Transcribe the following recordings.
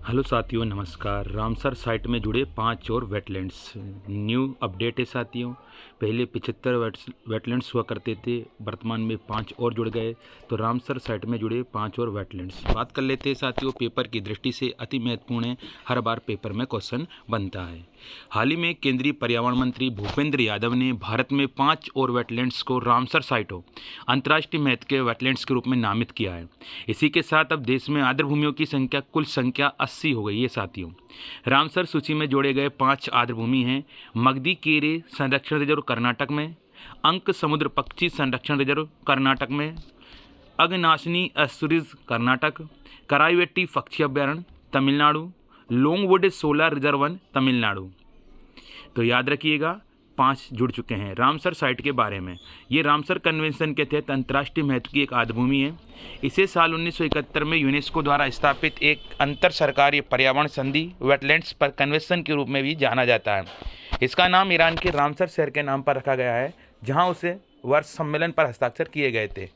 Hello साथियों, नमस्कार। Ramsar site में जुड़े 5 और वेटलैंड्स न्यू अपडेट है साथियों। पहले 75 वेटलैंड्स हुआ करते थे, वर्तमान में 5 और जुड़ गए। तो रामसर साइट में जुड़े 5 और वेटलैंड्स बात कर लेते हैं साथियों। पेपर की दृष्टि से अति महत्वपूर्ण है, हर बार पेपर में क्वेश्चन बनता है। हाल ही में केंद्रीय पर्यावरण मंत्री भूपेंद्र यादव ने भारत में 5 और वेटलैंड्स को रामसर साइटों अंतर्राष्ट्रीय महत्व के वेटलैंड्स के रूप में नामित किया है। इसी के साथ अब देश में आर्द्र भूमियों की संख्या कुल संख्या 80 हो गई है साथियों। रामसर सूची में जोड़े गए 5 आर्द्र भूमि हैं: मगधी केरे संरक्षण रिजर्व कर्नाटक में, अंक समुद्र पक्षी संरक्षण रिजर्व कर्नाटक में, अगनाशिनी एस्चुरीज कर्नाटक, कराईवेट्टी पक्षी अभ्यारण्य तमिलनाडु, लोंगवुड सोलर रिजर्व वन तमिलनाडु। तो याद रखिएगा, 5 जुड़ चुके हैं। रामसर साइट के बारे में, ये रामसर कन्वेंशन के तहत अंतर्राष्ट्रीय महत्व की एक आर्द्र भूमि है। इसे साल 1971 में यूनेस्को द्वारा स्थापित एक अंतर सरकारी पर्यावरण संधि वेटलैंड्स पर कन्वेंशन के रूप में भी जाना जाता है। इसका नाम ईरान के रामसर शहर के नाम पर रखा गया है, जहाँ उसे वर्ष सम्मेलन पर हस्ताक्षर किए गए थे।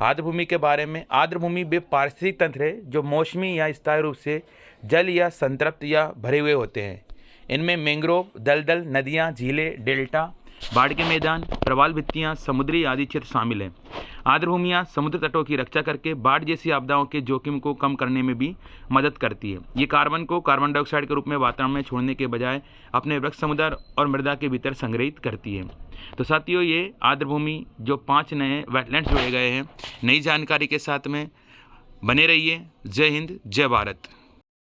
आर्द्र भूमि के बारे में, आर्द्र भूमि वे पारिस्थितिक तंत्र है जो मौसमी या स्थायी रूप से जल या संतृप्त या भरे हुए होते हैं। इनमें मैंग्रोव, दलदल, नदियाँ, झीलें, डेल्टा, बाढ़ के मैदान, प्रवाल भित्तियाँ, समुद्री आदि क्षेत्र शामिल हैं। आर्द्र भूमियाँ समुद्र तटों की रक्षा करके बाढ़ जैसी आपदाओं के जोखिम को कम करने में भी मदद करती है। ये कार्बन को कार्बन डाइऑक्साइड के रूप में वातावरण में छोड़ने के बजाय अपने वृक्ष समुद्र और मृदा के भीतर संग्रहित करती है। तो साथियों, ये आर्द्र भूमि जो 5 नए वेटलैंड्स जोड़े गए हैं, नई जानकारी के साथ में बने रहिए। जय हिंद, जय भारत।